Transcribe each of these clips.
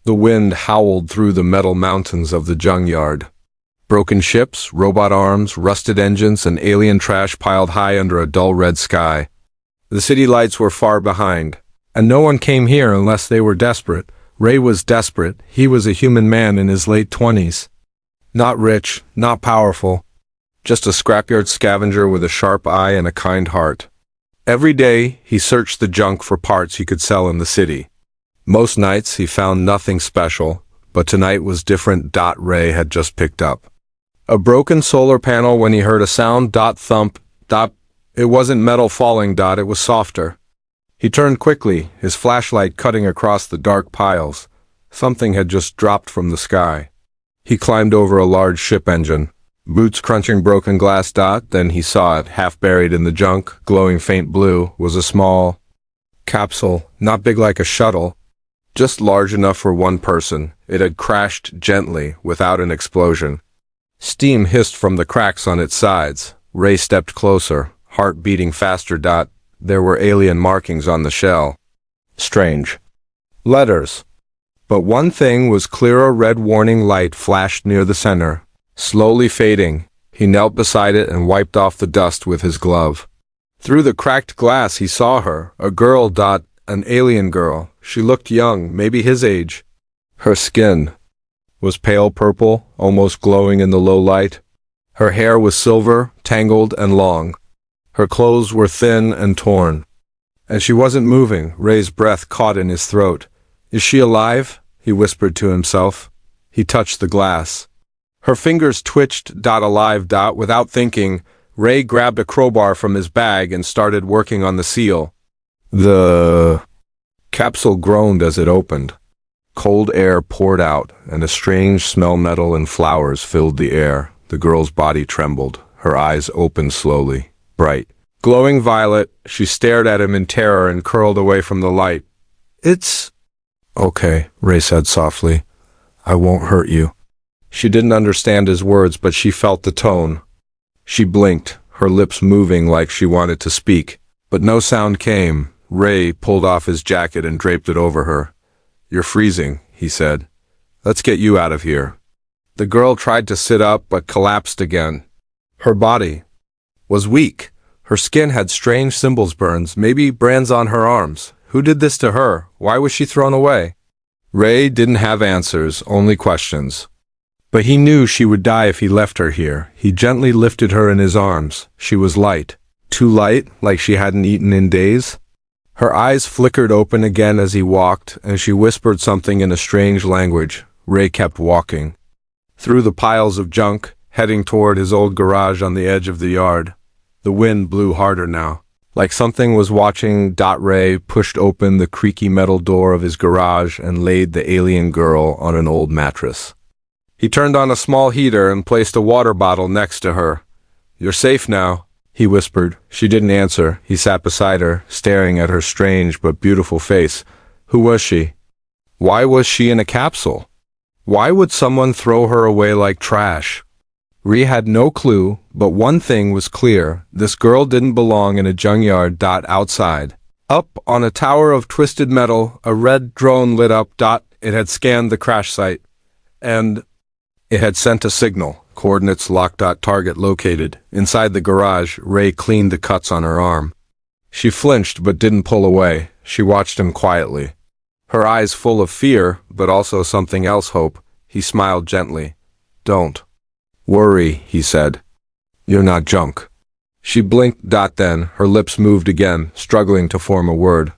The wind howled through the metal mountains of the junkyard. Broken ships, robot arms, rusted engines, and alien trash piled high under a dull red sky. The city lights were far behind, and no one came here unless they were desperate. Ray was desperate. He was a human man in his late 20s. Not rich, not powerful, just a scrapyard scavenger with a sharp eye and a kind heart. Every day, he searched the junk for parts he could sell in the city. Most nights, he found nothing special, but tonight was different. Ray had just picked up a broken solar panel when he heard a sound. Thump. It wasn't metal falling. It was softer. He turned quickly, his flashlight cutting across the dark piles. Something had just dropped from the sky. He climbed over a large ship engine, boots crunching broken glass. Then he saw it, half buried in the junk, glowing faint blue, was a small capsule, not big like a shuttle, just large enough for one person. It had crashed gently, without an explosion. Steam hissed from the cracks on its sides. Ray stepped closer, heart beating faster. There were alien markings on the shell. Strange letters. But one thing was clear. A red warning light flashed near the center, slowly fading. He knelt beside it and wiped off the dust with his glove. Through the cracked glass he saw her, a girl. An alien girl. She looked young, maybe his age. Her skin was pale purple, almost glowing in the low light. Her hair was silver, tangled and long. Her clothes were thin and torn. And she wasn't moving. Ray's breath caught in his throat. "Is she alive?" he whispered to himself. He touched the glass. Her fingers twitched. Alive. Without thinking, Ray grabbed a crowbar from his bag and started working on the seal. The capsule groaned as it opened. Cold air poured out, and a strange smell metal and flowers filled the air. The girl's body trembled. Her eyes opened slowly, bright, glowing violet. She stared at him in terror and curled away from the light. "It's okay," Ray said softly. "I won't hurt you." She didn't understand his words, but she felt the tone. She blinked, her lips moving like she wanted to speak, but no sound came. Ray pulled off his jacket and draped it over her. "You're freezing," he said. "Let's get you out of here." The girl tried to sit up but collapsed again. Her body was weak. Her skin had strange symbols, burns, maybe brands on her arms. Who did this to her? Why was she thrown away? Ray didn't have answers, only questions. But he knew she would die if he left her here. He gently lifted her in his arms. She was light. Too light, like she hadn't eaten in days. Her eyes flickered open again as he walked, and she whispered something in a strange language. Ray kept walking through the piles of junk, heading toward his old garage on the edge of the yard. The wind blew harder now, like something was watching. Ray pushed open the creaky metal door of his garage and laid the alien girl on an old mattress. He turned on a small heater and placed a water bottle next to her. "You're safe now," he whispered. She didn't answer. He sat beside her, staring at her strange but beautiful face. Who was she? Why was she in a capsule? Why would someone throw her away like trash? Ree had no clue, but one thing was clear. This girl didn't belong in a junkyard. Outside, up on a tower of twisted metal, a red drone lit up. It had scanned the crash site, and it had sent a signal. Coordinates locked. Target located. Inside the garage, Ray cleaned the cuts on her arm. She flinched but didn't pull away. She watched him quietly, her eyes full of fear, but also something else, hope. He smiled gently. "Don't worry," he said. "You're not junk." She blinked. Then, her lips moved again, struggling to form a word.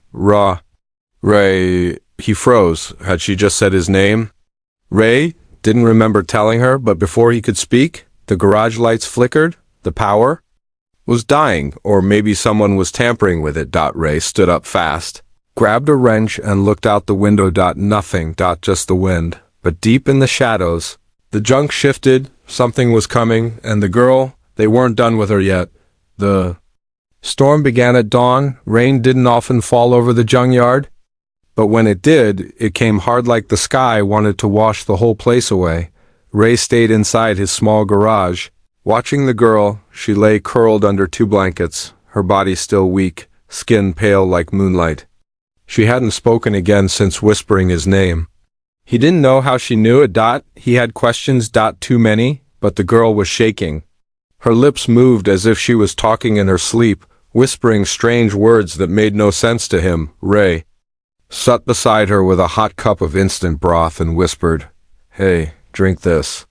Ray. He froze. Had she just said his name? Ray didn't remember telling her, but before he could speak, the garage lights flickered. The power was dying, or maybe someone was tampering with it. Ray stood up fast, grabbed a wrench and looked out the window. Nothing. Just the wind. But deep in the shadows, the junk shifted. Something was coming, and the girl, they weren't done with her yet. The storm began at dawn. Rain didn't often fall over the junkyard, but when it did, it came hard, like the sky wanted to wash the whole place away. Ray stayed inside his small garage, watching the girl. She lay curled under 2 blankets, her body still weak, skin pale like moonlight. She hadn't spoken again since whispering his name. He didn't know how she knew it. He had questions. Too many, but the girl was shaking. Her lips moved as if she was talking in her sleep, whispering strange words that made no sense to him. Ray sat beside her with a hot cup of instant broth and whispered, "Hey, drink this."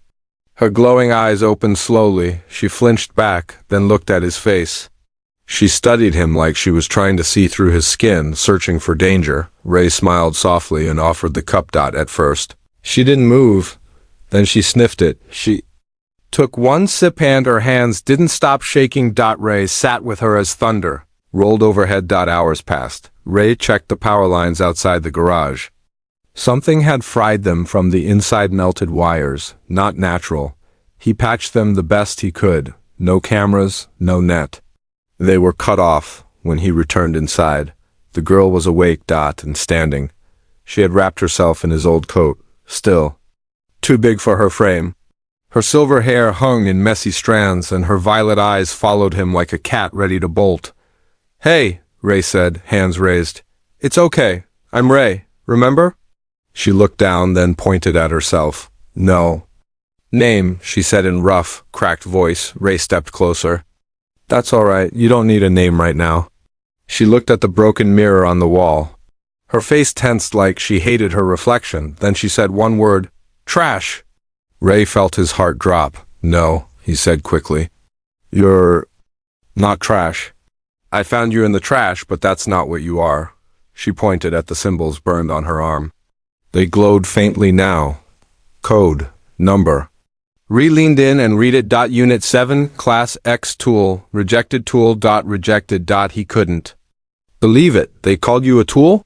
Her glowing eyes opened slowly. She flinched back, then looked at his face. She studied him like she was trying to see through his skin, searching for danger. Ray smiled softly and offered the cup. At first she didn't move. Then she sniffed it. She took one sip and her hands didn't stop shaking. Ray sat with her as thunder rolled overhead. Hours passed. Ray checked the power lines outside the garage. Something had fried them from the inside. Melted wires, not natural. He patched them the best he could. No cameras, no net. They were cut off when he returned inside. The girl was awake. And standing. She had wrapped herself in his old coat, still too big for her frame. Her silver hair hung in messy strands, and her violet eyes followed him like a cat ready to bolt. "Hey," Ray said, hands raised. "It's okay. I'm Ray, remember?" She looked down, then pointed at herself. "No." "Name," she said in rough, cracked voice. Ray stepped closer. "That's all right. You don't need a name right now." She looked at the broken mirror on the wall. Her face tensed like she hated her reflection. Then she said one word, "Trash." Ray felt his heart drop. "No," he said quickly. "You're not trash. I found you in the trash, but that's not what you are." She pointed at the symbols burned on her arm. They glowed faintly now. Code. Number. Ray leaned in and read it. Unit 7, Class X tool, rejected tool. Rejected. He couldn't believe it. "They called you a tool?"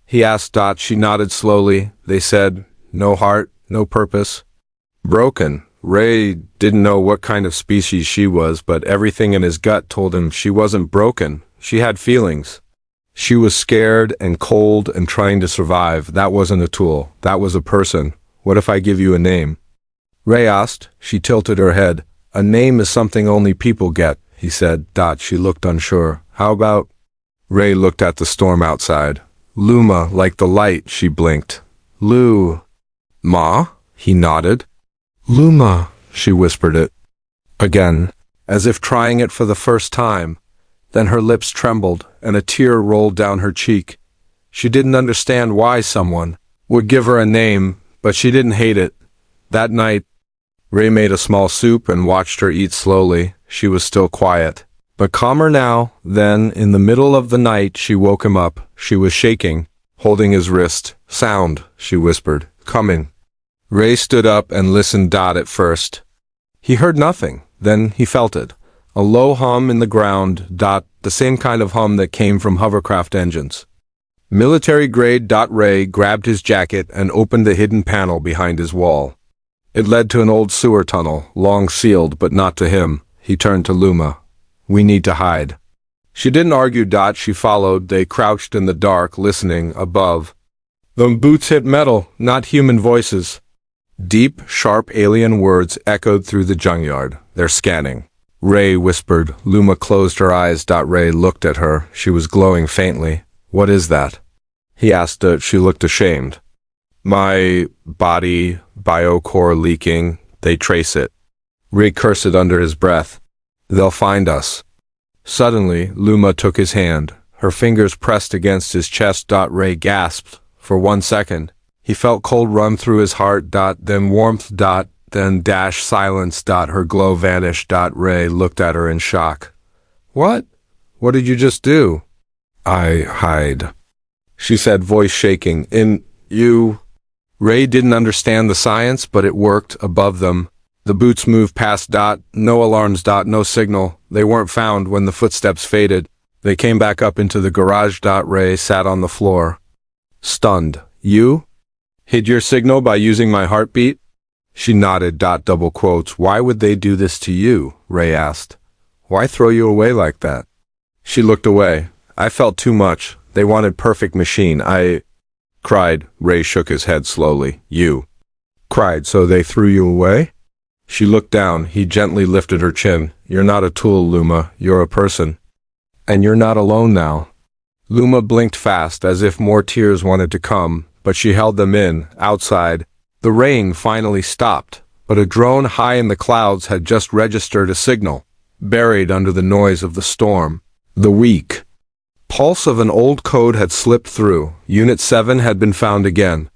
he asked. She nodded slowly. "They said, no heart, no purpose. Broken." Ray didn't know what kind of species she was, but everything in his gut told him she wasn't broken. She had feelings. She was scared and cold and trying to survive. That wasn't a tool. That was a person. "What if I give you a name?" Ray asked. She tilted her head. "A name is something only people get," he said. She looked unsure. "How about—" Ray looked at the storm outside. "Luma, like the light," she blinked. "Ma?" he nodded. "Luma," she whispered it. Again, as if trying it for the first time. Then her lips trembled, and a tear rolled down her cheek. She didn't understand why someone would give her a name, but she didn't hate it. That night, Ray made a small soup and watched her eat slowly. She was still quiet, but calmer now. Then, in the middle of the night, she woke him up. She was shaking, holding his wrist. "Sound," she whispered. "Coming." Ray stood up and listened. At first, he heard nothing. Then he felt it. A low hum in the ground. The same kind of hum that came from hovercraft engines. Military grade. Ray grabbed his jacket and opened the hidden panel behind his wall. It led to an old sewer tunnel, long sealed, but not to him. He turned to Luma. "We need to hide." She didn't argue. She followed. They crouched in the dark, listening. Above, the boots hit metal, not human voices. Deep, sharp alien words echoed through the junkyard. "They're scanning," Ray whispered. Luma closed her eyes. Ray looked at her. She was glowing faintly. "What is that?" he asked. She looked ashamed. "My body, biocore leaking. They trace it." Ray cursed under his breath. "They'll find us." Suddenly, Luma took his hand. Her fingers pressed against his chest. Ray gasped. For 1 second, he felt cold run through his heart. Then warmth. Then silence. Her glow vanished. Ray looked at her in shock. What did you just do?" "I hide," she said, voice shaking. "In you?" Ray didn't understand the science, but it worked. Above them, the boots moved past. No alarms. No signal. They weren't found when the footsteps faded. They came back up into the garage. Ray sat on the floor, stunned. "You hid your signal by using my heartbeat?" She nodded. Double quotes. "Why would they do this to you?" Ray asked. "Why throw you away like that?" She looked away. "I felt too much. They wanted perfect machine. I cried." Ray shook his head slowly. "You cried, so they threw you away?" She looked down. He gently lifted her chin. "You're not a tool, Luma. You're a person. And you're not alone now." Luma blinked fast, as if more tears wanted to come. but she held them in, outside. The rain finally stopped, but a drone high in the clouds had just registered a signal, buried under the noise of the storm. The weak pulse of an old code had slipped through. Unit 7 had been found again.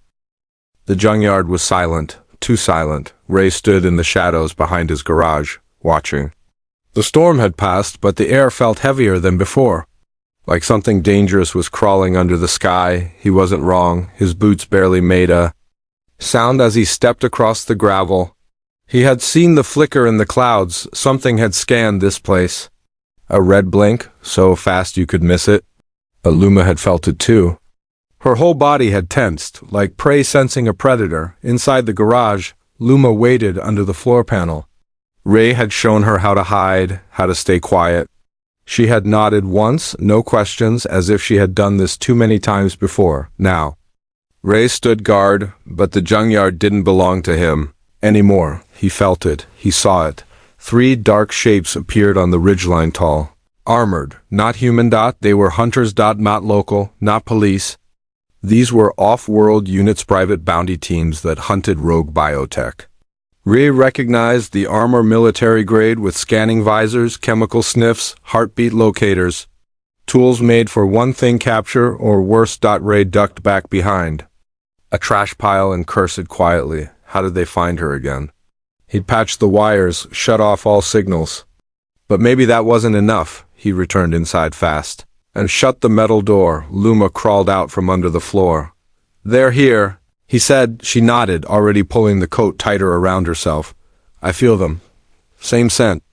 The junkyard was silent, too silent. Ray stood in the shadows behind his garage, watching. The storm had passed, but the air felt heavier than before. Like something dangerous was crawling under the sky. He wasn't wrong. His boots barely made a sound as he stepped across the gravel. He had seen the flicker in the clouds. Something had scanned this place. A red blink, so fast you could miss it. But Luma had felt it too. Her whole body had tensed, like prey sensing a predator. Inside the garage, Luma waited under the floor panel. Ray had shown her how to hide, how to stay quiet. She had nodded once, no questions, as if she had done this too many times before. Now, Ray stood guard, but the junkyard didn't belong to him anymore. He felt it. He saw it. 3 dark shapes appeared on the ridgeline tall. Armored. Not human. They were hunters. Not local. Not police. These were off-world units, private bounty teams that hunted rogue biotech. Ray recognized the armor, military grade with scanning visors, chemical sniffs, heartbeat locators. Tools made for one thing, capture or worse. Ray ducked back behind a trash pile and cursed quietly. How did they find her again? He'd patched the wires, shut off all signals. But maybe that wasn't enough. He returned inside fast and shut the metal door. Luma crawled out from under the floor. "They're here," he said. She nodded, already pulling the coat tighter around herself. "I feel them. Same scent.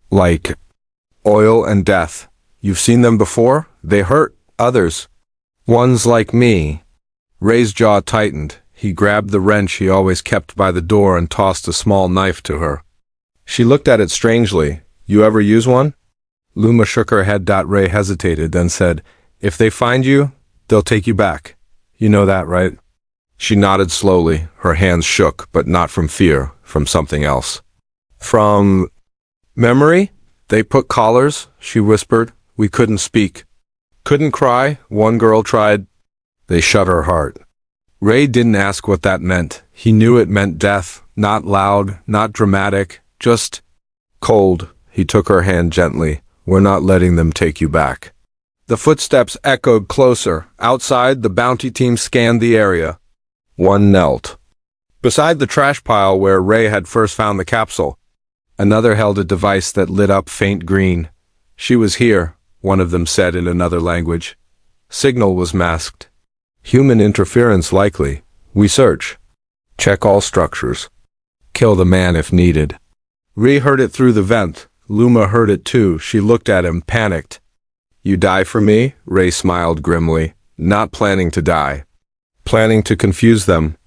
Like oil and death. You've seen them before? They hurt others. Ones like me." Ray's jaw tightened. He grabbed the wrench he always kept by the door and tossed a small knife to her. She looked at it strangely. "You ever use one?" Luma shook her head. Ray hesitated, then said, "If they find you, they'll take you back. You know that, right?" She nodded slowly. Her hands shook, but not from fear, from something else. "From memory? They put collars," she whispered. "We couldn't speak. Couldn't cry. One girl tried." They shut her heart. Ray didn't ask what that meant. He knew it meant death. Not loud, not dramatic, just cold. He took her hand gently. "We're not letting them take you back." The footsteps echoed closer. Outside, the bounty team scanned the area. One knelt beside the trash pile where Ray had first found the capsule. Another held a device that lit up faint green. "She was here," one of them said in another language. Signal was masked. "Human interference likely. We search. Check all structures. Kill the man if needed." Ray heard it through the vent. Luma heard it too. She looked at him, panicked. "You die for me?" Ray smiled grimly. "Not planning to die. Planning to confuse them."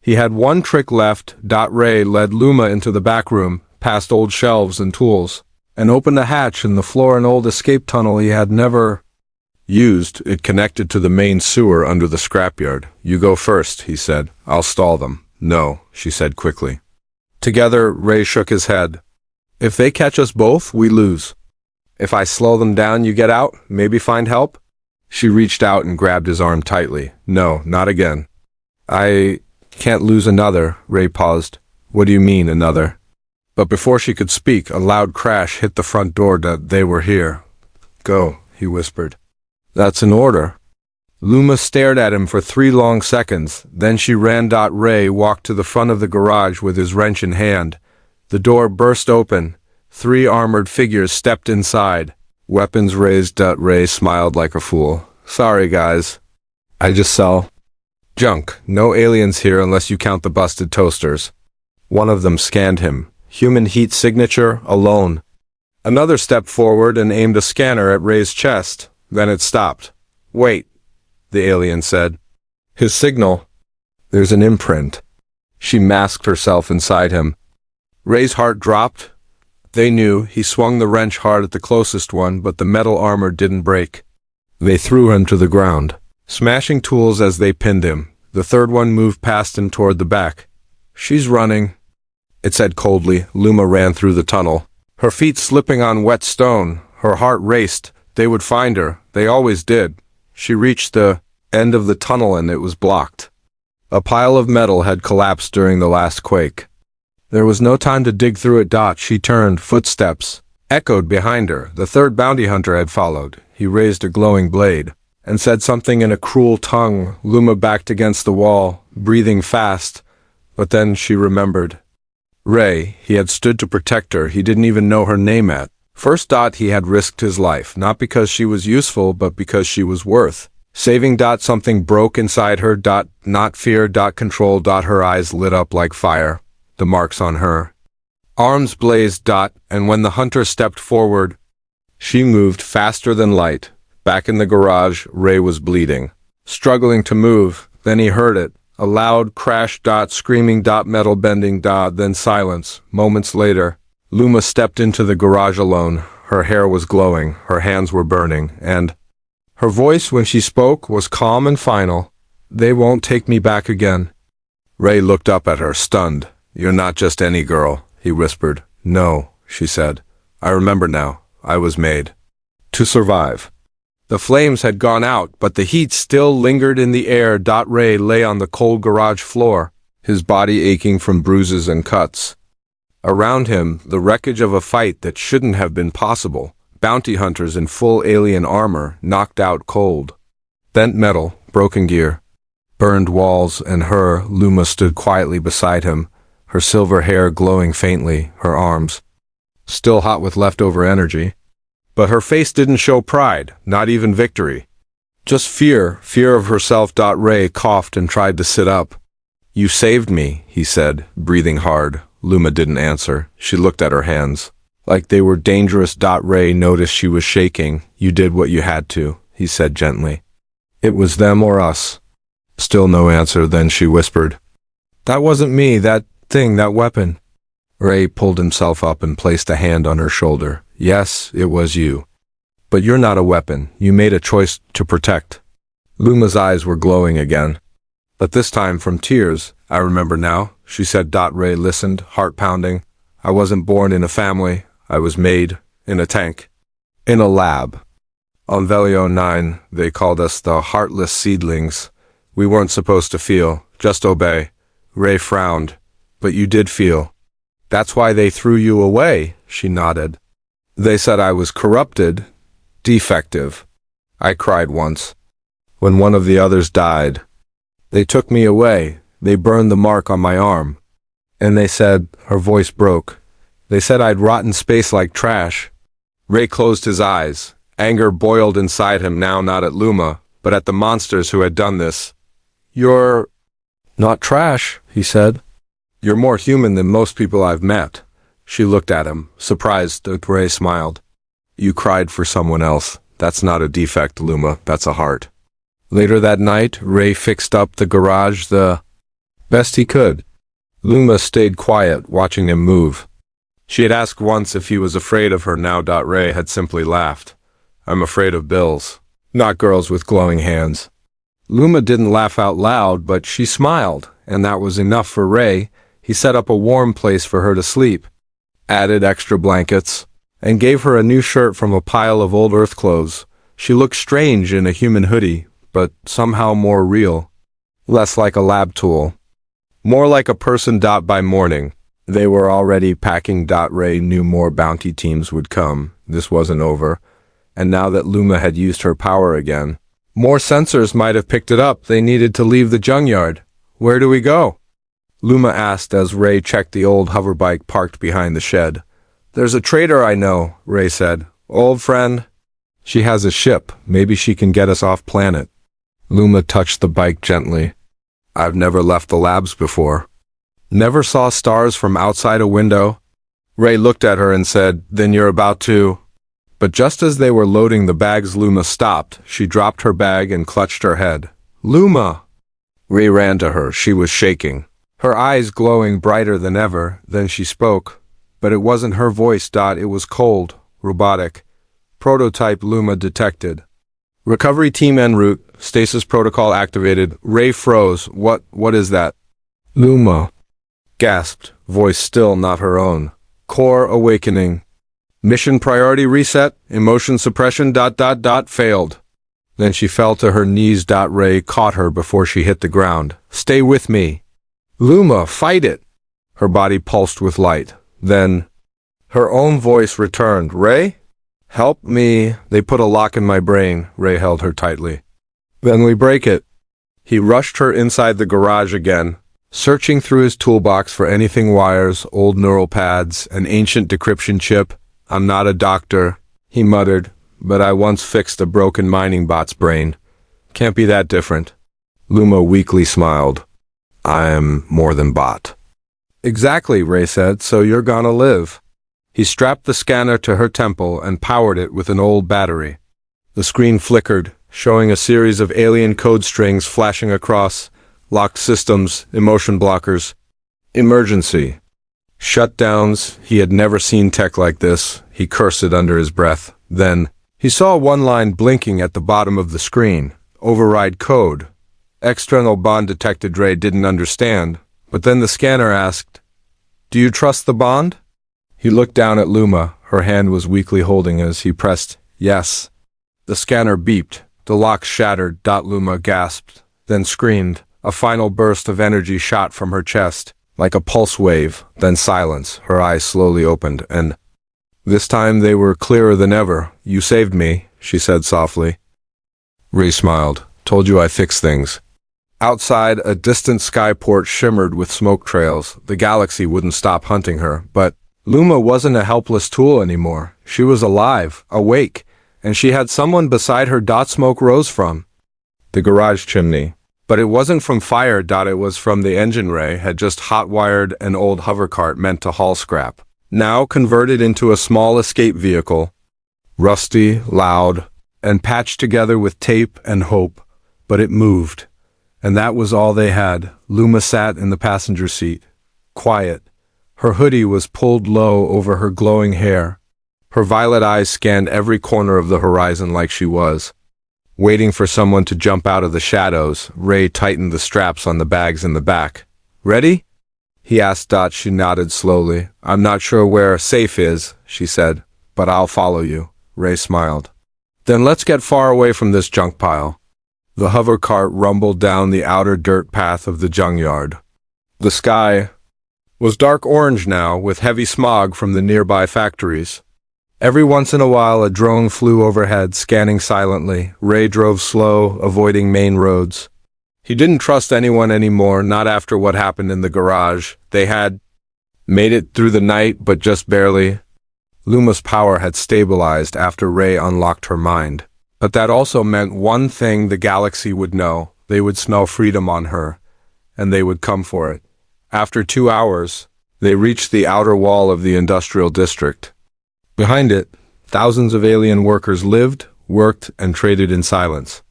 He had one trick left. Ray led Luma into the back room, past old shelves and tools, and opened a hatch in the floor, an old escape tunnel he had never used. It connected to the main sewer under the scrapyard. "You go first," he said. "I'll stall them." "No," she said quickly. Together, Ray shook his head. "If they catch us both, we lose. If I slow them down, you get out, maybe find help?" She reached out and grabbed his arm tightly. "No, not again." "I can't lose another." Ray paused. "What do you mean, another?" But before she could speak, a loud crash hit the front door. They were here. "Go," he whispered. "That's an order." Luma stared at him for 3 long seconds. Then she ran. Ray walked to the front of the garage with his wrench in hand. The door burst open. 3 armored figures stepped inside. Weapons raised. Ray smiled like a fool. "Sorry, guys. I just sell junk. No aliens here unless you count the busted toasters." One of them scanned him. Human heat signature, alone. Another stepped forward and aimed a scanner at Ray's chest. Then it stopped. "Wait," the alien said. "His signal. There's an imprint." She masked herself inside him. Ray's heart dropped. They knew. He swung the wrench hard at the closest one, but the metal armor didn't break. They threw him to the ground, smashing tools as they pinned him. The third one moved past him toward the back. "She's running," it said coldly. Luma ran through the tunnel, her feet slipping on wet stone. Her heart raced. They would find her. They always did. She reached the end of the tunnel and it was blocked. A pile of metal had collapsed during the last quake. There was no time to dig through it. She turned, footsteps echoed behind her. The third bounty hunter had followed. He raised a glowing blade and said something in a cruel tongue. Luma backed against the wall, breathing fast, but then she remembered. Ray, he had stood to protect her. He didn't even know her name at first. He had risked his life, not because she was useful, but because she was worth saving. Something broke inside her. Not fear. Control. Her eyes lit up like fire. The marks on her arms blazed. And when the hunter stepped forward, she moved faster than light. Back in the garage, Ray was bleeding, struggling to move. Then he heard it. A loud crash. Screaming. Metal bending. Then silence. Moments later, Luma stepped into the garage alone. Her hair was glowing, her hands were burning, and her voice when she spoke was calm and final. They won't take me back again. Ray looked up at her, stunned. You're not just any girl, he whispered. No, she said. I remember now. I was made to survive. The flames had gone out, but the heat still lingered in the air. Ray lay on the cold garage floor, his body aching from bruises and cuts. Around him, the wreckage of a fight that shouldn't have been possible. Bounty hunters in full alien armor, knocked out cold. Bent metal, broken gear, burned walls, and her, Luma, stood quietly beside him, her silver hair glowing faintly, her arms still hot with leftover energy. But her face didn't show pride, not even victory. Just fear of herself. Ray coughed and tried to sit up. You saved me, he said, breathing hard. Luma didn't answer. She looked at her hands, like they were dangerous. Ray noticed she was shaking. You did what you had to, he said gently. It was them or us. Still no answer. Then she whispered, That wasn't me, that thing, that weapon. Ray pulled himself up and placed a hand on her shoulder. Yes, it was you. But you're not a weapon. You made a choice to protect. Luma's eyes were glowing again, but this time from tears. I remember now, she said. Ray listened, heart pounding. I wasn't born in a family. I was made in a tank. In a lab. On Velio 9, they called us the heartless seedlings. We weren't supposed to feel, just obey. Ray frowned. But you did feel. That's why they threw you away, she nodded. They said I was corrupted, defective. I cried once, when one of the others died. They took me away. They burned the mark on my arm. And they said, her voice broke, they said I'd rot in space like trash. Ray closed his eyes. Anger boiled inside him, now not at Luma, but at the monsters who had done this. You're not trash, he said. You're more human than most people I've met. She looked at him, surprised. Ray smiled. You cried for someone else. That's not a defect, Luma. That's a heart. Later that night, Ray fixed up the garage the best he could. Luma stayed quiet, watching him move. She had asked once if he was afraid of her. Now Ray had simply laughed. I'm afraid of bills, not girls with glowing hands. Luma didn't laugh out loud, but she smiled, and that was enough for Ray. He set up a warm place for her to sleep, added extra blankets, and gave her a new shirt from a pile of old Earth clothes. She looked strange in a human hoodie, but somehow more real. Less like a lab tool. More like a person. By morning, they were already packing. Ray knew more bounty teams would come. This wasn't over. And now that Luma had used her power again, more sensors might have picked it up. They needed to leave the junkyard. Where do we go? Luma asked as Ray checked the old hoverbike parked behind the shed. There's a trader I know, Ray said. Old friend. She has a ship. Maybe she can get us off planet. Luma touched the bike gently. I've never left the labs before. Never saw stars from outside a window. Ray looked at her and said, Then you're about to... But just as they were loading the bags, Luma stopped. She dropped her bag and clutched her head. Luma! Ray ran to her. She was shaking, her eyes glowing brighter than ever. Then she spoke. But it wasn't her voice. It was cold, robotic. Prototype. Luma detected. Recovery team en route. Stasis protocol activated. Ray froze. What is that? Luma gasped, voice still not her own. Core awakening. Mission priority reset. Emotion suppression. Failed. Then she fell to her knees. Ray caught her before she hit the ground. "Stay with me." "Luma, fight it!" Her body pulsed with light. Then her own voice returned. "Ray? Help me." "They put a lock in my brain." Ray held her tightly. "Then we break it." He rushed her inside the garage again, searching through his toolbox for anything: wires, old neural pads, an ancient decryption chip. "I'm not a doctor," he muttered, "but I once fixed a broken mining bot's brain. Can't be that different." Luma weakly smiled. "I'm more than bot." "Exactly," Ray said, "so you're gonna live." He strapped the scanner to her temple and powered it with an old battery. The screen flickered, showing a series of alien code strings flashing across: locked systems, emotion blockers, emergency. Shutdowns. He had never seen tech like this. He cursed it under his breath. Then he saw one line blinking at the bottom of the screen. Override code. External bond detected. Ray didn't understand, but then the scanner asked, "Do you trust the bond?" He looked down at Luma. Her hand was weakly holding as he pressed yes. The scanner beeped. The lock shattered. Luma gasped, then screamed. A final burst of energy shot from her chest, like a pulse wave, then silence. Her eyes slowly opened, and this time they were clearer than ever. "You saved me," she said softly. Ray smiled. "Told you I fix things." Outside, a distant skyport shimmered with smoke trails. The galaxy wouldn't stop hunting her, but Luma wasn't a helpless tool anymore. She was alive, awake, and she had someone beside her. Smoke rose from the garage chimney. But it wasn't from fire. It was from the engine. Ray had just hot-wired an old hovercart meant to haul scrap, now converted into a small escape vehicle. Rusty, loud, and patched together with tape and hope, but it moved. And that was all they had. Luma sat in the passenger seat, quiet. Her hoodie was pulled low over her glowing hair. Her violet eyes scanned every corner of the horizon like she was waiting for someone to jump out of the shadows. Ray tightened the straps on the bags in the back. "Ready?" he asked. She nodded slowly. "I'm not sure where safe is," she said, "but I'll follow you." Ray smiled. "Then let's get far away from this junk pile." The hover cart rumbled down the outer dirt path of the junkyard. The sky was dark orange now, with heavy smog from the nearby factories. Every once in a while a drone flew overhead, scanning silently. Ray drove slow, avoiding main roads. He didn't trust anyone anymore, not after what happened in the garage. They had made it through the night, but just barely. Luma's power had stabilized after Ray unlocked her mind. But that also meant one thing: the galaxy would know. They would smell freedom on her, and they would come for it. After 2 hours, they reached the outer wall of the industrial district. Behind it, thousands of alien workers lived, worked, and traded in silence.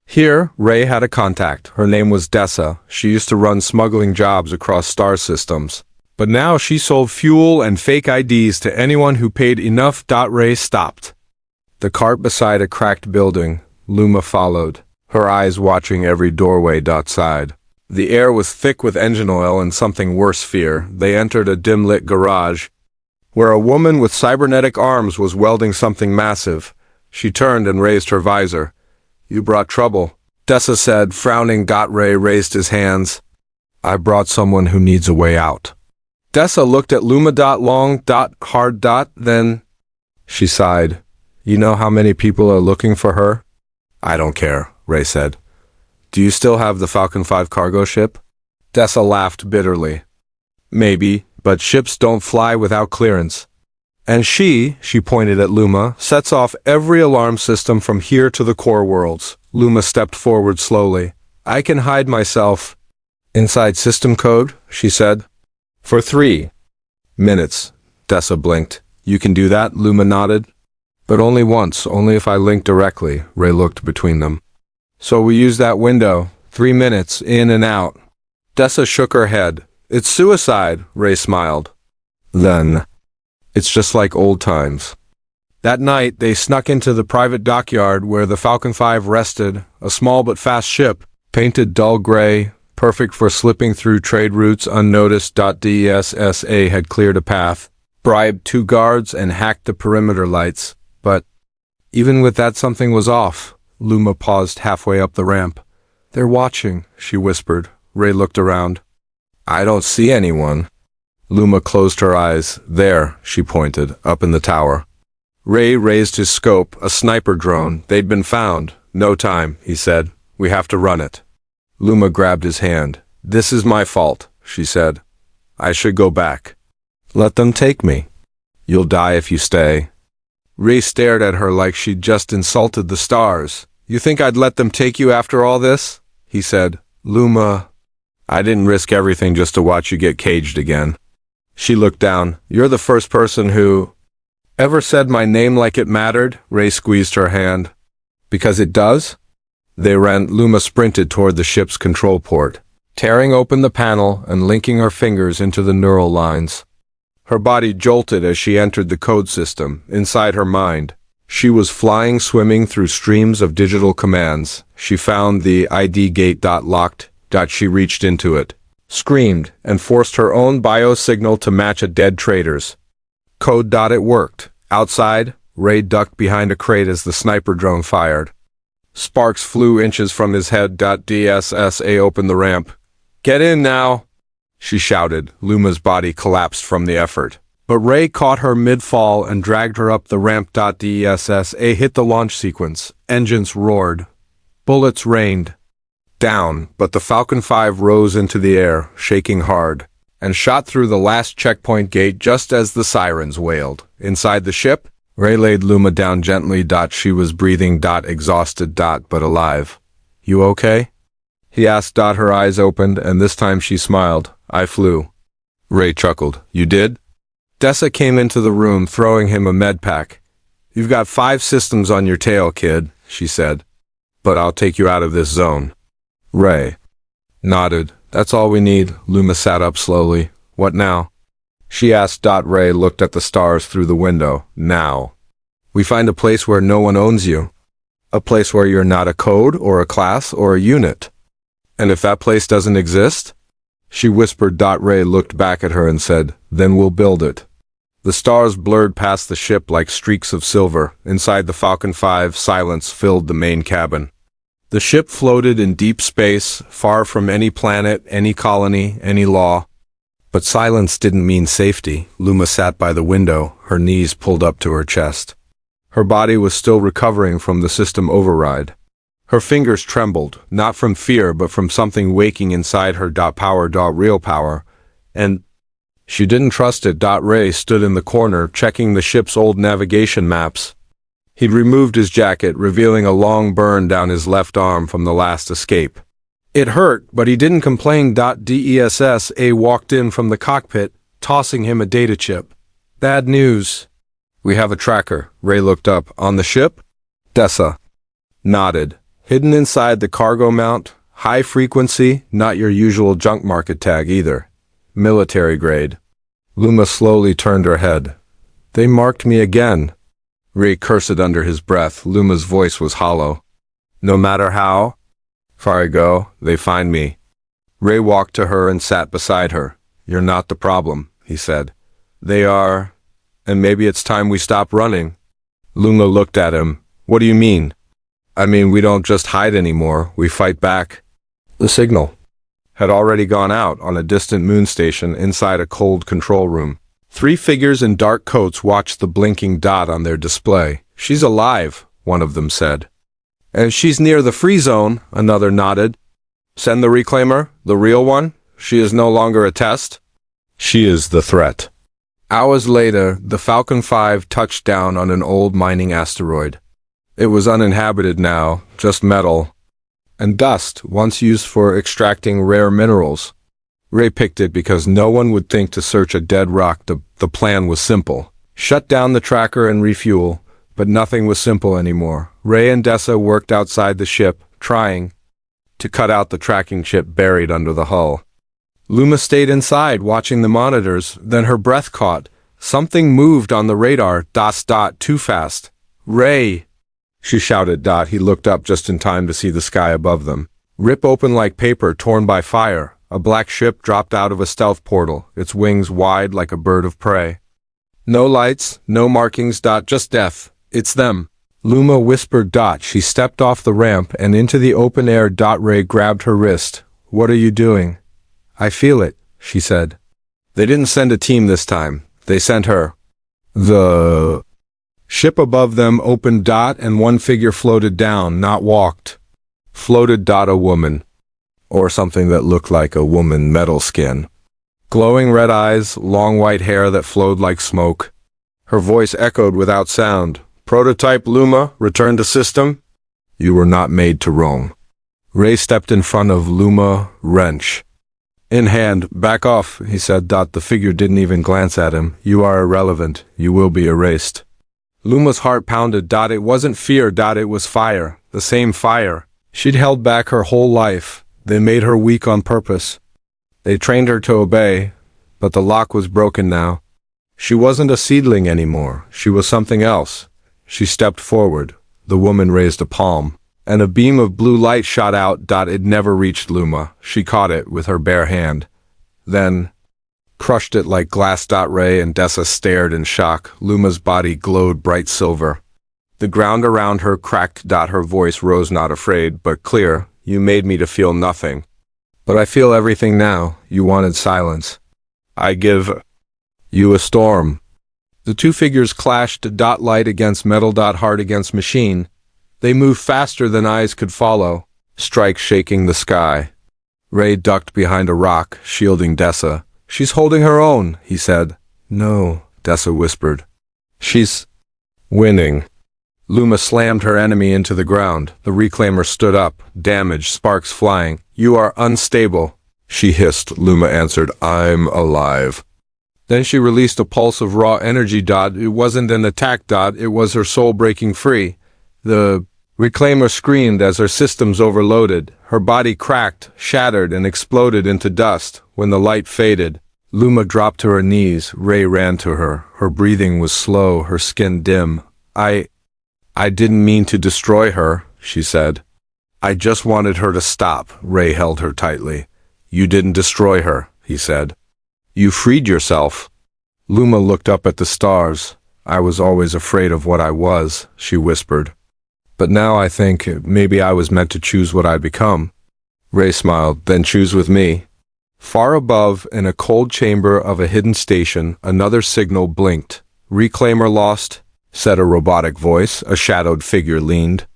Here, Ray had a contact. Her name was Dessa. She used to run smuggling jobs across star systems. But now she sold fuel and fake IDs to anyone who paid enough. Ray stopped the cart beside a cracked building. Luma followed, her eyes watching every doorway. Side. The air was thick with engine oil and something worse: fear. They entered a dim-lit garage, where a woman with cybernetic arms was welding something massive. She turned and raised her visor. "You brought trouble," Dessa said, frowning. Ray raised his hands. "I brought someone who needs a way out." Dessa looked at Luma. Long, hard. Then she sighed. "You know how many people are looking for her?" "I don't care," Ray said. "Do you still have the Falcon 5 cargo ship?" Dessa laughed bitterly. "Maybe, but ships don't fly without clearance. And she pointed at Luma, sets off every alarm system from here to the core worlds." Luma stepped forward slowly. "I can hide myself inside system code," she said. "For 3 minutes." Dessa blinked. "You can do that?" Luma nodded. "But only once, only if I link directly." Ray looked between them. "So we use that window, 3 minutes, in and out." Dessa shook her head. "It's suicide," Ray smiled. "Then it's just like old times." That night, they snuck into the private dockyard where the Falcon 5 rested, a small but fast ship, painted dull gray, perfect for slipping through trade routes unnoticed. DSSA had cleared a path, bribed 2 guards, and hacked the perimeter lights. But even with that, something was off. Luma paused halfway up the ramp. They're watching, she whispered. Ray looked around. I don't see anyone. Luma closed her eyes. There, she pointed, up in the tower. Ray raised his scope, a sniper drone. They'd been found. No time, he said. We have to run it. Luma grabbed his hand. This is my fault, she said. I should go back. Let them take me. You'll die if you stay. Ray stared at her like she'd just insulted the stars. You think I'd let them take you after all this? He said. Luma, I didn't risk everything just to watch you get caged again. She looked down. You're the first person who ever said my name like it mattered? Ray squeezed her hand. Because it does? They ran. Luma sprinted toward the ship's control port, tearing open the panel and linking her fingers into the neural lines. Her body jolted as she entered the code system. Inside her mind, she was flying, swimming through streams of digital commands. She found the ID gate. Locked. She reached into it, screamed, and forced her own biosignal to match a dead trader's. Code. It worked. Outside, Ray ducked behind a crate as the sniper drone fired. Sparks flew inches from his head. DSSA opened the ramp. Get in now, she shouted. Luma's body collapsed from the effort, but Ray caught her mid-fall and dragged her up the ramp. DSSA hit the launch sequence. Engines roared. Bullets rained down, but the Falcon 5 rose into the air, shaking hard, and shot through the last checkpoint gate just as the sirens wailed. Inside the ship, Ray laid Luma down gently. She was breathing. Exhausted. But alive. You okay? He asked. Her eyes opened, and this time she smiled. I flew. Ray chuckled. You did? Dessa came into the room, throwing him a med pack. You've got 5 systems on your tail, kid, she said. But I'll take you out of this zone. Ray nodded. That's all we need. Luma sat up slowly. What now? She asked. Ray looked at the stars through the window. Now. We find a place where no one owns you. A place where you're not a code or a class or a unit. And if that place doesn't exist? She whispered. Ray looked back at her and said, then we'll build it. The stars blurred past the ship like streaks of silver. Inside the Falcon 5, silence filled the main cabin. The ship floated in deep space, far from any planet, any colony, any law. But silence didn't mean safety. Luma sat by the window, her knees pulled up to her chest. Her body was still recovering from the system override. Her fingers trembled, not from fear but from something waking inside her. Power. Real power. And she didn't trust it. Ray stood in the corner, checking the ship's old navigation maps. He'd removed his jacket, revealing a long burn down his left arm from the last escape. It hurt, but he didn't complain. DSSA walked in from the cockpit, tossing him a data chip. Bad news. We have a tracker. Ray looked up. On the ship? Dessa nodded. Hidden inside the cargo mount. High frequency, not your usual junk market tag either. Military grade. Luma slowly turned her head. They marked me again. Ray cursed under his breath. Luma's voice was hollow. No matter how far I go, they find me. Ray walked to her and sat beside her. You're not the problem, he said. They are, and maybe it's time we stop running. Luma looked at him. What do you mean? I mean, we don't just hide anymore, we fight back. The signal had already gone out on a distant moon station inside a cold control room. 3 figures in dark coats watched the blinking dot on their display. She's alive, one of them said. And she's near the free zone, another nodded. Send the reclaimer, the real one. She is no longer a test. She is the threat. Hours later, the Falcon 5 touched down on an old mining asteroid. It was uninhabited now, just metal and dust, once used for extracting rare minerals. Ray picked it because no one would think to search a dead rock. The plan was simple. Shut down the tracker and refuel, but nothing was simple anymore. Ray and Dessa worked outside the ship, trying to cut out the tracking chip buried under the hull. Luma stayed inside, watching the monitors, then her breath caught. Something moved on the radar. Too fast. Ray, she shouted. He looked up just in time to see the sky above them. Rip open like paper torn by fire. A black ship dropped out of a stealth portal, its wings wide like a bird of prey. No lights, no markings. Just death. It's them. Luma whispered. She stepped off the ramp and into the open air. Ray grabbed her wrist. What are you doing? I feel it, she said. They didn't send a team this time. They sent her. The ship above them opened. And one figure floated down, not walked. Floated. A woman. Or something that looked like a woman, metal skin. Glowing red eyes, long white hair that flowed like smoke. Her voice echoed without sound. Prototype Luma, return to system. You were not made to roam. Ray stepped in front of Luma, wrench in hand. Back off, he said. The figure didn't even glance at him. You are irrelevant. You will be erased. Luma's heart pounded. It wasn't fear. It was fire. The same fire she'd held back her whole life. They made her weak on purpose. They trained her to obey, but the lock was broken now. She wasn't a seedling anymore. She was something else. She stepped forward. The woman raised a palm, and a beam of blue light shot out. It never reached Luma. She caught it with her bare hand, then crushed it like glass. Ray and Dessa stared in shock. Luma's body glowed bright silver. The ground around her cracked. Her voice rose, not afraid, but clear. You made me to feel nothing. But I feel everything now. You wanted silence. I give you a storm. The two figures clashed. Light against metal. Heart against machine. They moved faster than eyes could follow, strikes shaking the sky. Ray ducked behind a rock, shielding Dessa. She's holding her own, he said. No, Dessa whispered. She's winning. Luma slammed her enemy into the ground. The reclaimer stood up, damaged, sparks flying. You are unstable, she hissed. Luma answered, I'm alive. Then she released a pulse of raw energy. It wasn't an attack. It was her soul breaking free. The reclaimer screamed as her systems overloaded. Her body cracked, shattered, and exploded into dust. When the light faded, Luma dropped to her knees. Ray ran to her. Her breathing was slow, her skin dim. I didn't mean to destroy her, she said. I just wanted her to stop. Ray held her tightly. You didn't destroy her, he said. You freed yourself. Luma looked up at the stars. I was always afraid of what I was, she whispered. But now I think maybe I was meant to choose what I'd become. Ray smiled. Then choose with me. Far above, in a cold chamber of a hidden station, another signal blinked. Reclaimer lost, said a robotic voice. A shadowed figure leaned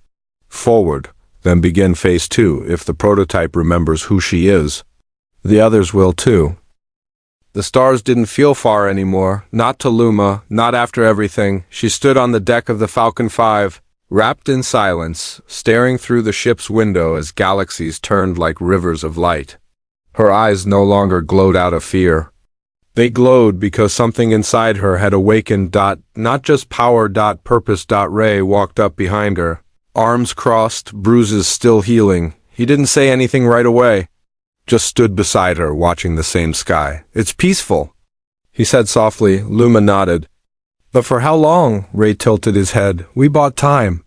forward. Then begin phase 2. If the prototype remembers who she is, the others will too. The stars didn't feel far anymore. Not to Luma, not after everything. She stood on the deck of the Falcon 5, wrapped in silence, staring through the ship's window as galaxies turned like rivers of light. Her eyes no longer glowed out of fear. They glowed because something inside her had awakened. Not just power. Purpose. Ray walked up behind her, arms crossed, bruises still healing. He didn't say anything right away. Just stood beside her, watching the same sky. It's peaceful, he said softly. Luma nodded. But for how long? Ray tilted his head. We bought time.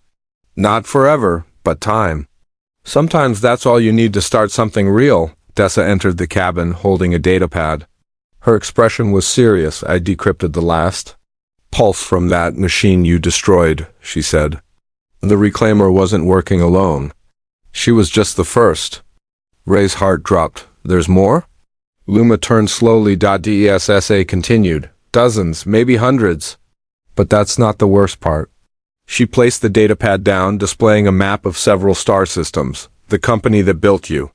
Not forever, but time. Sometimes that's all you need to start something real. Dessa entered the cabin, holding a datapad. Her expression was serious. I decrypted the last pulse from that machine you destroyed, she said. The reclaimer wasn't working alone. She was just the first. Ray's heart dropped. There's more? Luma turned slowly. Dessa continued. Dozens, maybe hundreds. But that's not the worst part. She placed the datapad down, displaying a map of several star systems. The company that built you.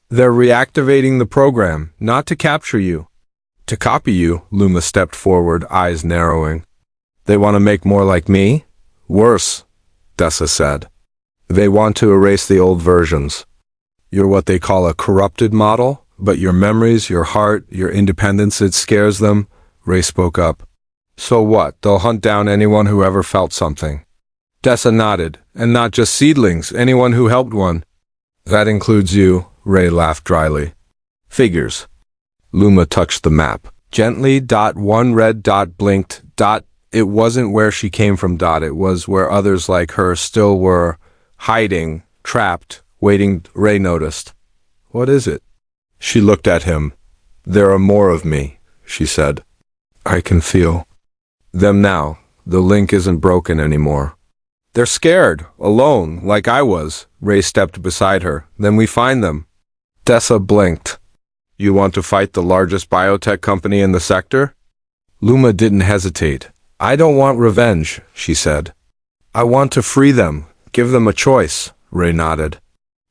They're reactivating the program, not to capture you. To copy you. Luma stepped forward, eyes narrowing. They want to make more like me? Worse, Dessa said. They want to erase the old versions. You're what they call a corrupted model, but your memories, your heart, your independence, it scares them. Ray spoke up. So what? They'll hunt down anyone who ever felt something. Dessa nodded. And not just seedlings, anyone who helped one. That includes you, Ray laughed dryly. Figures. Luma touched the map. Gently. One red dot blinked. It wasn't where she came from. It was where others like her still were, hiding, trapped, waiting. Ray noticed. What is it? She looked at him. There are more of me, she said. I can feel them now. The link isn't broken anymore. They're scared, alone, like I was. Ray stepped beside her. Then we find them. Dessa blinked. You want to fight the largest biotech company in the sector? Luma didn't hesitate. I don't want revenge, she said. I want to free them, give them a choice, Ray nodded.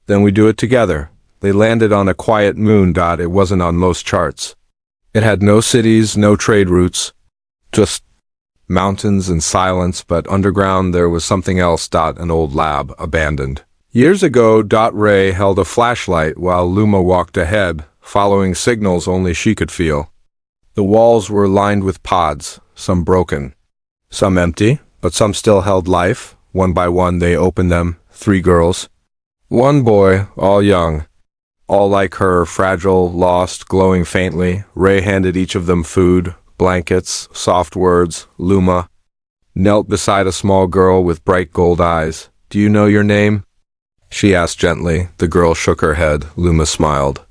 Then we do it together. They landed on a quiet moon. It wasn't on most charts. It had no cities, no trade routes, just mountains and silence, but underground there was something else. An old lab, abandoned. Years ago, Ray held a flashlight while Luma walked ahead, following signals only she could feel. The walls were lined with pods, some broken, some empty, but some still held life. One by one they opened them, 3 girls. One boy, all young. All like her, fragile, lost, glowing faintly. Ray handed each of them food, blankets, soft words. Luma knelt beside a small girl with bright gold eyes. Do you know your name? She asked gently. The girl shook her head. Luma smiled.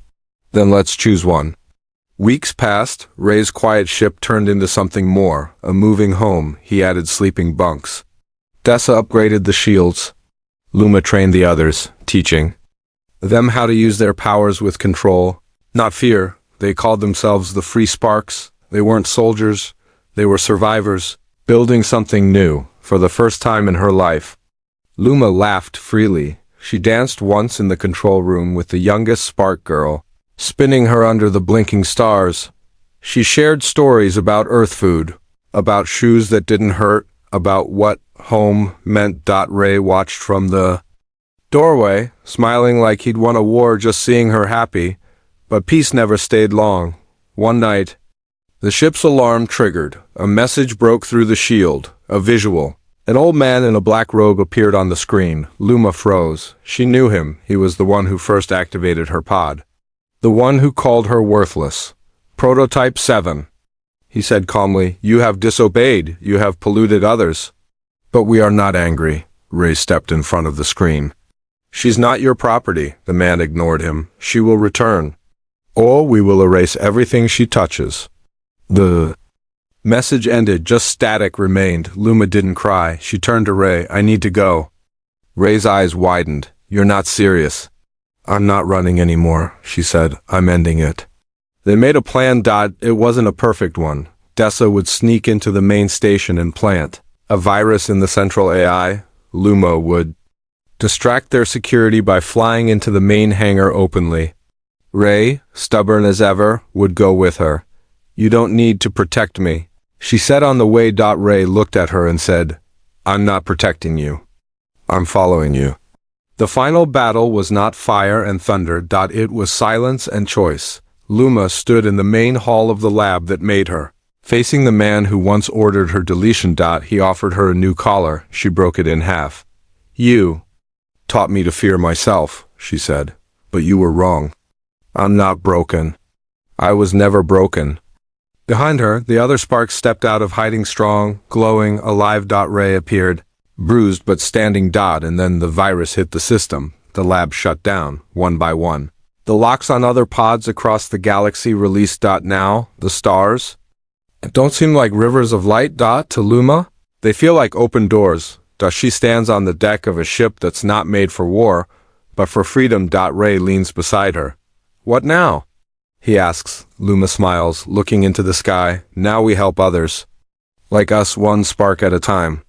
Then let's choose one. Weeks passed. Ray's quiet ship turned into something more, a moving home. He added sleeping bunks. Dessa upgraded the shields. Luma trained the others, teaching them how to use their powers with control, not fear. They called themselves the Free Sparks. They weren't soldiers. They were survivors, building something new, for the first time in her life. Luma laughed freely. She danced once in the control room with the youngest Spark girl, spinning her under the blinking stars. She shared stories about Earth food, about shoes that didn't hurt, about what home meant. Ray watched from the doorway, smiling like he'd won a war just seeing her happy, but peace never stayed long. One night, the ship's alarm triggered. A message broke through the shield, a visual. An old man in a black robe appeared on the screen. Luma froze. She knew him. He was the one who first activated her pod. The one who called her worthless. Prototype 7. He said calmly, "You have disobeyed. You have polluted others." "But we are not angry." Ray stepped in front of the screen. "She's not your property." The man ignored him. "She will return. Or we will erase everything she touches." The message ended. Just static remained. Luma didn't cry. She turned to Ray. "I need to go." Ray's eyes widened. "You're not serious." "I'm not running anymore," she said. "I'm ending it." They made a plan. It wasn't a perfect one. Dessa would sneak into the main station and plant a virus in the central AI. Luma would distract their security by flying into the main hangar openly. Ray, stubborn as ever, would go with her. "You don't need to protect me," she said on the way. Ray looked at her and said, "I'm not protecting you. I'm following you." The final battle was not fire and thunder. It was silence and choice. Luma stood in the main hall of the lab that made her, facing the man who once ordered her deletion. He offered her a new collar. She broke it in half. "You taught me to fear myself," she said, "but you were wrong. I'm not broken. I was never broken." Behind her, the other sparks stepped out of hiding, strong, glowing, alive. Ray appeared, bruised but standing. And then the virus hit the system. The lab shut down, one by one. The locks on other pods across the galaxy released. Now, the stars don't seem like rivers of light. To Luma, they feel like open doors. She stands on the deck of a ship that's not made for war, but for freedom. Ray leans beside her. "What now?" he asks. Luma smiles, looking into the sky. "Now we help others. Like us, one spark at a time."